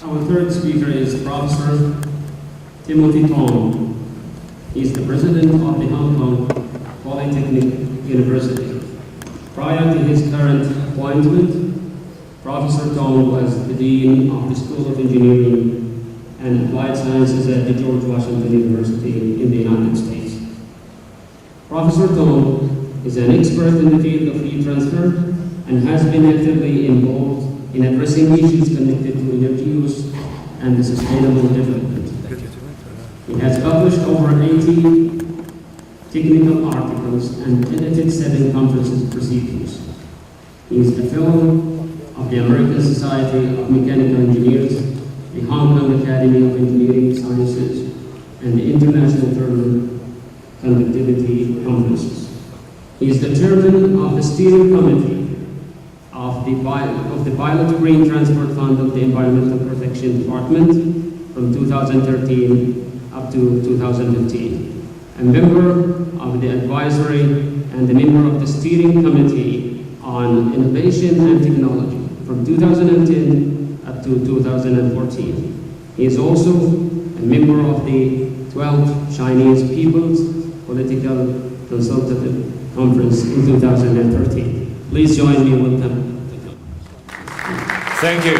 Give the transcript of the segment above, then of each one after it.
Our third speaker is Professor Timothy Tong. He is the president of the Hong Kong Polytechnic University. Prior to his current appointment, Professor Tong was the Dean of the School of Engineering and Applied Sciences at the George Washington University in the United States. Professor Tong is an expert in the field of heat transfer and has been actively involved in addressing issues connected to energy use and the sustainable development. He has published over 80 technical articles and edited 7 conferences proceedings. He is a fellow of the American Society of Mechanical Engineers, the Hong Kong Academy of Engineering Sciences, and the International Thermal Conductivity Conferences. He is the chairman of the steering committee of the Pilot Green Transport Fund of the Environmental Protection Department from 2013 up to 2015, a member of the advisory and a member of the steering committee on innovation and technology from 2010 up to 2014. He is also a member of the 12th Chinese People's Political Consultative Conference in 2013. Please join me in welcome. Thank you.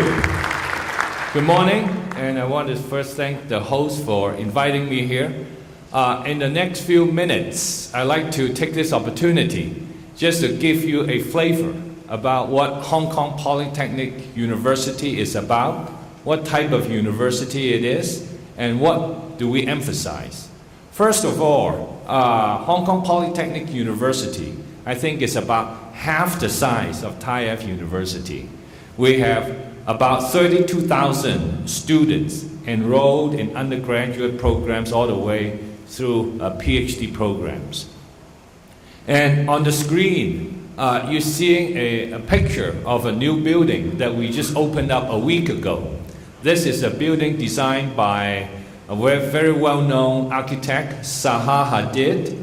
Good morning, and I want to first thank the host for inviting me here. In the next few minutes, I'd like to take this opportunity just to give you a flavor about what Hong Kong Polytechnic University is about, what type of university it is, and what do we emphasize. First of all, Hong Kong Polytechnic University, I think, is about half the size of Tai F University. We have about 32,000 students enrolled in undergraduate programs all the way through PhD programs. And on the screen, you're seeing a picture of a new building that we just opened up a week ago. This is a building designed by a very well-known architect, Zaha Hadid,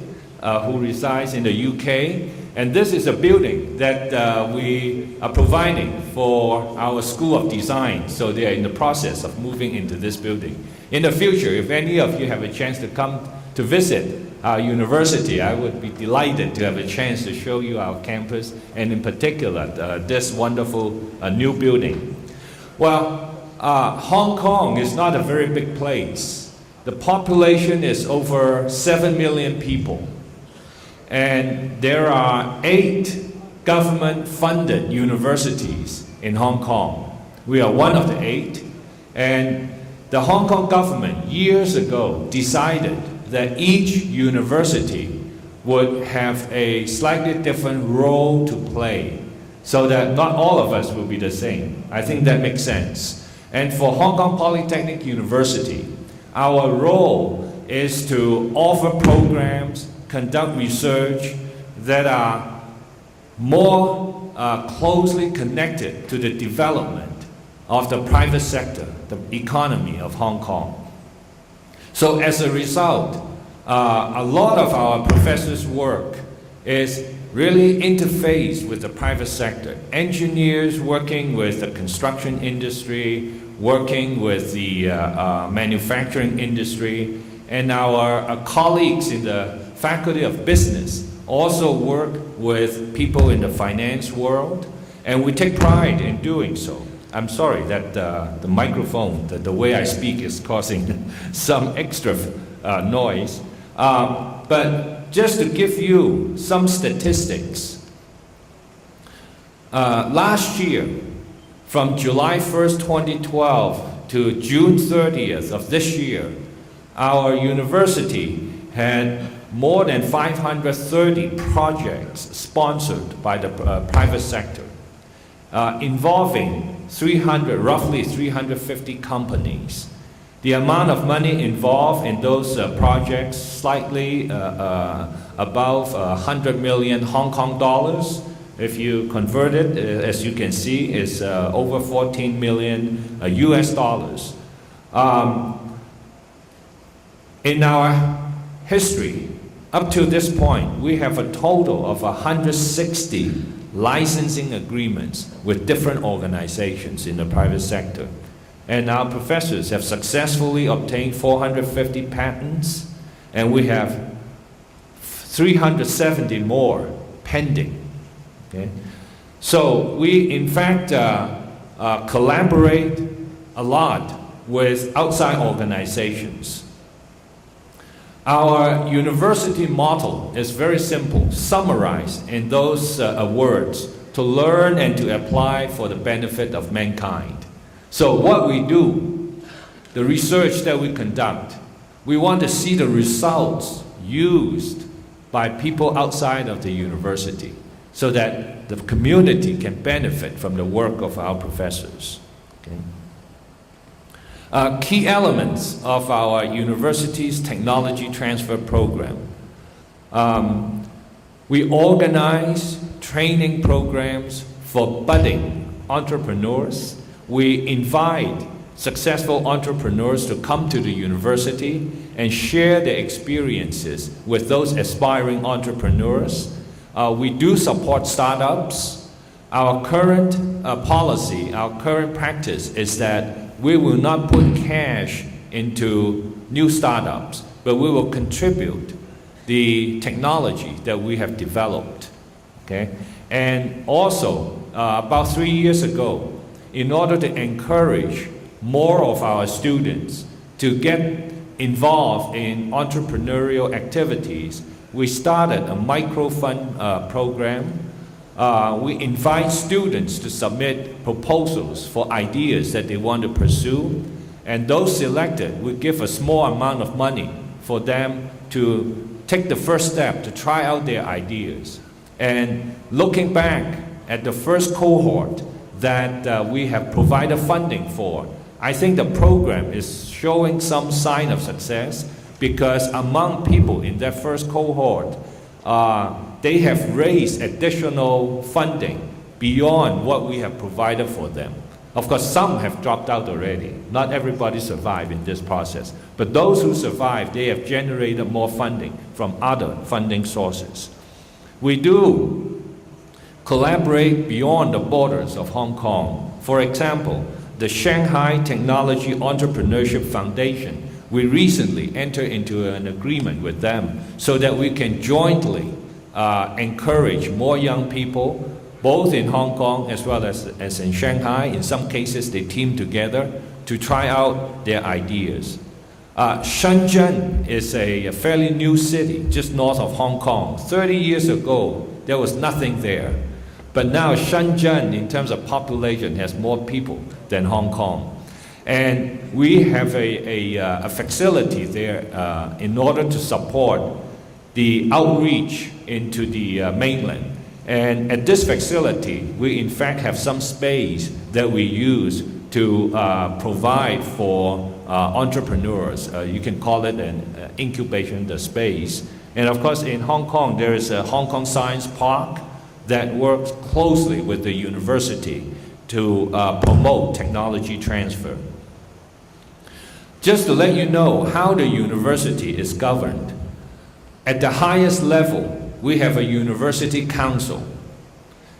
who resides in the UK. And this is a building that we are providing for our School of Design, so they are in the process of moving into this building. In the future, if any of you have a chance to come to visit our university, I would be delighted to have a chance to show you our campus, and in particular, this wonderful new building. Well, Hong Kong is not a very big place. The population is over 7 million people. And there are 8 government-funded universities in Hong Kong. We are one of the 8. And the Hong Kong government years ago decided that each university would have a slightly different role to play so that not all of us will be the same. I think that makes sense. And for Hong Kong Polytechnic University, our role is to offer programs, conduct research that are more closely connected to the development of the private sector, the economy of Hong Kong. So as a result, a lot of our professors' work is really interfaced with the private sector. Engineers working with the construction industry, working with the manufacturing industry, and our colleagues in the Faculty of Business also work with people in the finance world, and we take pride in doing so. I'm sorry that the microphone, the way I speak is causing some extra noise. But just to give you some statistics, last year, from July 1st, 2012 to June 30th of this year, our university had more than 530 projects sponsored by the private sector, involving roughly 350 companies. The amount of money involved in those projects, slightly above 100 million Hong Kong dollars. If you convert it, as you can see, is over 14 million US dollars. In our history, up to this point, we have a total of 160 licensing agreements with different organizations in the private sector. And our professors have successfully obtained 450 patents, and we have 370 more pending. Okay? So we, in fact, collaborate a lot with outside organizations. Our university motto is very simple, summarized in those words: to learn and to apply for the benefit of mankind. So what we do, the research that we conduct, we want to see the results used by people outside of the university so that the community can benefit from the work of our professors. Okay? Key elements of our university's technology transfer program. We organize training programs for budding entrepreneurs. We invite successful entrepreneurs to come to the university and share their experiences with those aspiring entrepreneurs. We do support startups. Our current policy, our current practice is that we will not put cash into new startups, but we will contribute the technology that we have developed. Okay? And also, about 3 years ago, in order to encourage more of our students to get involved in entrepreneurial activities, we started a microfund program. We invite students to submit proposals for ideas that they want to pursue, and those selected, we give a small amount of money for them to take the first step to try out their ideas. And looking back at the first cohort that we have provided funding for, I think the program is showing some sign of success, because among people in that first cohort, they have raised additional funding beyond what we have provided for them. Of course, some have dropped out already. Not everybody survived in this process. But those who survived, they have generated more funding from other funding sources. We do collaborate beyond the borders of Hong Kong. For example, the Shanghai Technology Entrepreneurship Foundation, we recently entered into an agreement with them so that we can jointly encourage more young people, both in Hong Kong as well as in Shanghai. In some cases, they team together to try out their ideas. Shenzhen is a fairly new city just north of Hong Kong. 30 years ago, there was nothing there. But now Shenzhen, in terms of population, has more people than Hong Kong. And we have a facility there in order to support the outreach into the mainland. And at this facility, we in fact have some space that we use to provide for entrepreneurs. You can call it an incubation, the space. And of course, in Hong Kong, there is a Hong Kong Science Park that works closely with the university to promote technology transfer. Just to let you know how the university is governed, at the highest level, we have a university council.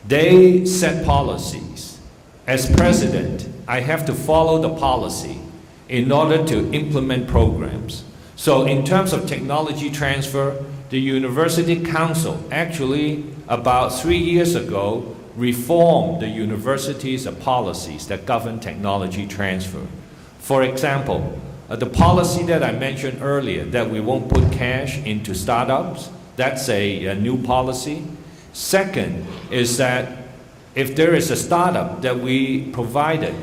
They set policies. As president, I have to follow the policy in order to implement programs. So in terms of technology transfer, the University Council actually, about 3 years ago, reformed the university's policies that govern technology transfer. For example, the policy that I mentioned earlier, that we won't put cash into startups, that's a new policy. Second is that if there is a startup that we provided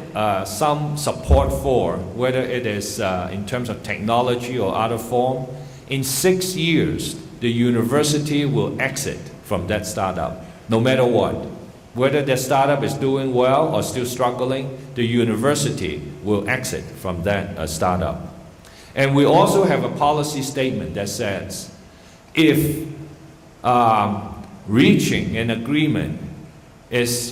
some support for, whether it is in terms of technology or other form, in 6 years, the university will exit from that startup, no matter what. Whether the startup is doing well or still struggling, the university will exit from that startup. And we also have a policy statement that says, if reaching an agreement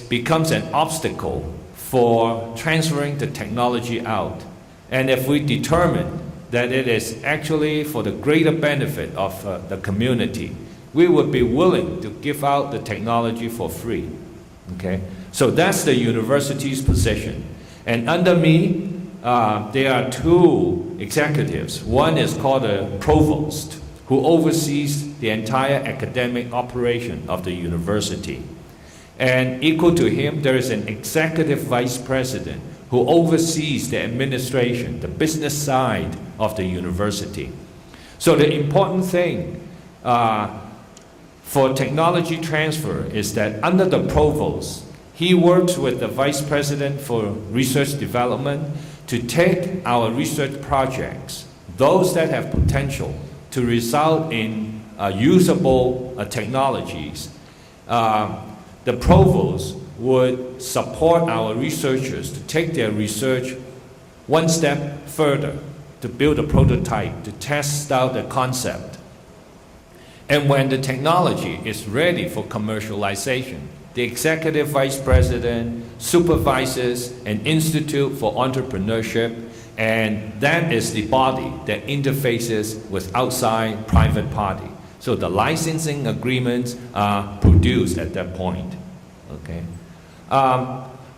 becomes an obstacle for transferring the technology out, and if we determine that it is actually for the greater benefit of the community, we would be willing to give out the technology for free. Okay? So that's the university's position. And under me, there are two executives. One is called a provost, who oversees the entire academic operation of the university. And equal to him, there is an executive vice president who oversees the administration, the business side of the university. So the important thing for technology transfer is that under the provost, he works with the vice president for research development to take our research projects, those that have potential to result in usable technologies. The provost would support our researchers to take their research one step further, to build a prototype, to test out the concept. And when the technology is ready for commercialization, the executive vice president supervises an institute for entrepreneurship, and that is the body that interfaces with outside private party. So the licensing agreements are produced at that point. Okay.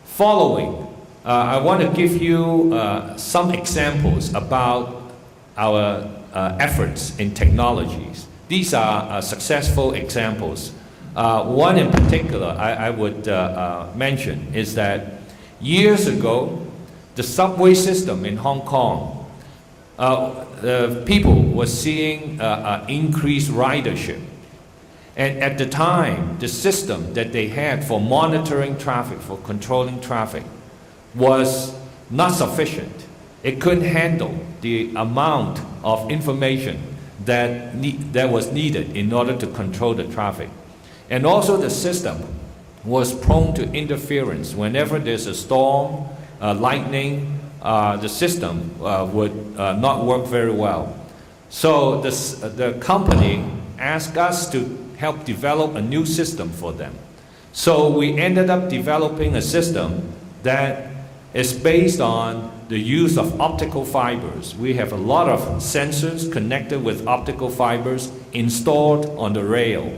Following, I want to give you some examples about our efforts in technologies. These are successful examples. One in particular I would mention is that years ago, the subway system in Hong Kong, the people were seeing increased ridership. And at the time, the system that they had for monitoring traffic, for controlling traffic, was not sufficient. It couldn't handle the amount of information that was needed in order to control the traffic. And also the system was prone to interference. Whenever there's a storm, lightning, the system would not work very well. So the company asked us to help develop a new system for them. So we ended up developing a system that is based on the use of optical fibers. We have a lot of sensors connected with optical fibers installed on the rail.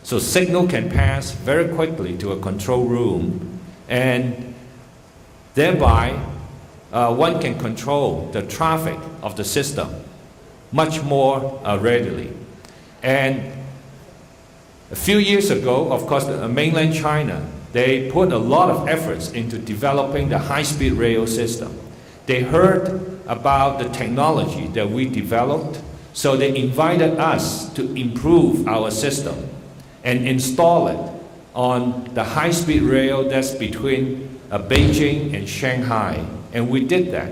So signal can pass very quickly to a control room, and thereby one can control the traffic of the system much more readily. And a few years ago, of course, mainland China, they put a lot of efforts into developing the high-speed rail system. They heard about the technology that we developed, so they invited us to improve our system and install it on the high-speed rail that's between Beijing and Shanghai. And we did that.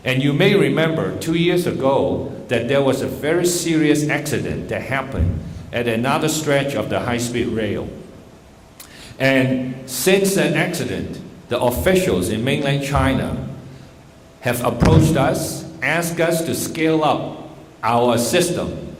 And you may remember 2 years ago that there was a very serious accident that happened at another stretch of the high-speed rail. And since that accident, the officials in mainland China have approached us, asked us to scale up our system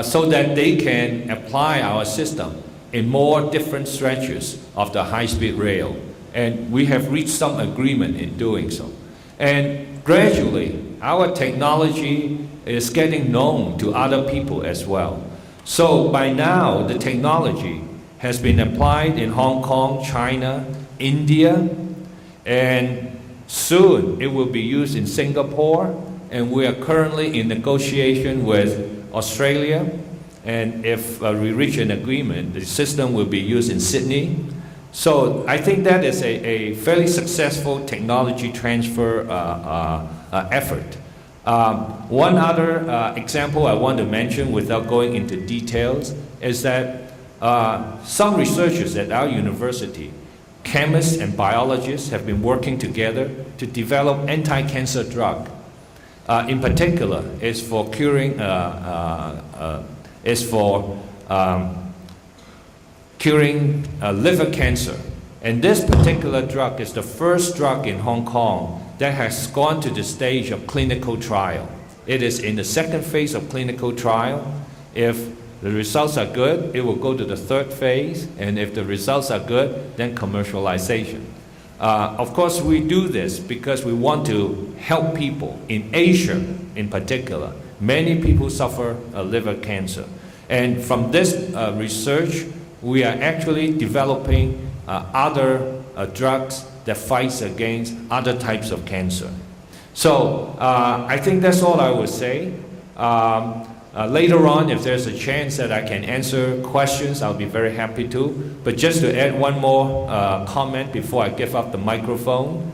so that they can apply our system in more different stretches of the high-speed rail. And we have reached some agreement in doing so. And gradually, our technology is getting known to other people as well. So by now, the technology has been applied in Hong Kong, China, India, and soon it will be used in Singapore, and we are currently in negotiation with Australia, and if we reach an agreement, the system will be used in Sydney. So I think that is a fairly successful technology transfer effort. One other example I want to mention without going into details is that some researchers at our university, chemists and biologists, have been working together to develop anti-cancer drug. In particular, it's for curing liver cancer. And this particular drug is the first drug in Hong Kong that has gone to the stage of clinical trial. It is in the second phase of clinical trial. If the results are good, it will go to the third phase, and if the results are good, then commercialization. Of course, we do this because we want to help people in Asia in particular. Many people suffer liver cancer. And from this research, we are actually developing other drugs that fights against other types of cancer. So I think that's all I would say. Later on, if there's a chance that I can answer questions, I'll be very happy to. But just to add one more comment before I give up the microphone,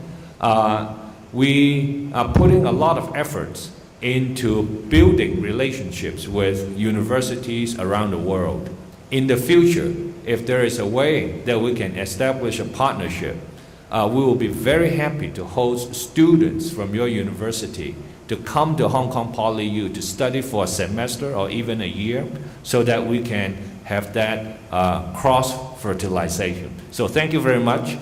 we are putting a lot of efforts into building relationships with universities around the world. In the future, if there is a way that we can establish a partnership, we will be very happy to host students from your university to come to Hong Kong Poly U to study for a semester or even a year, so that we can have that cross-fertilization. So thank you very much.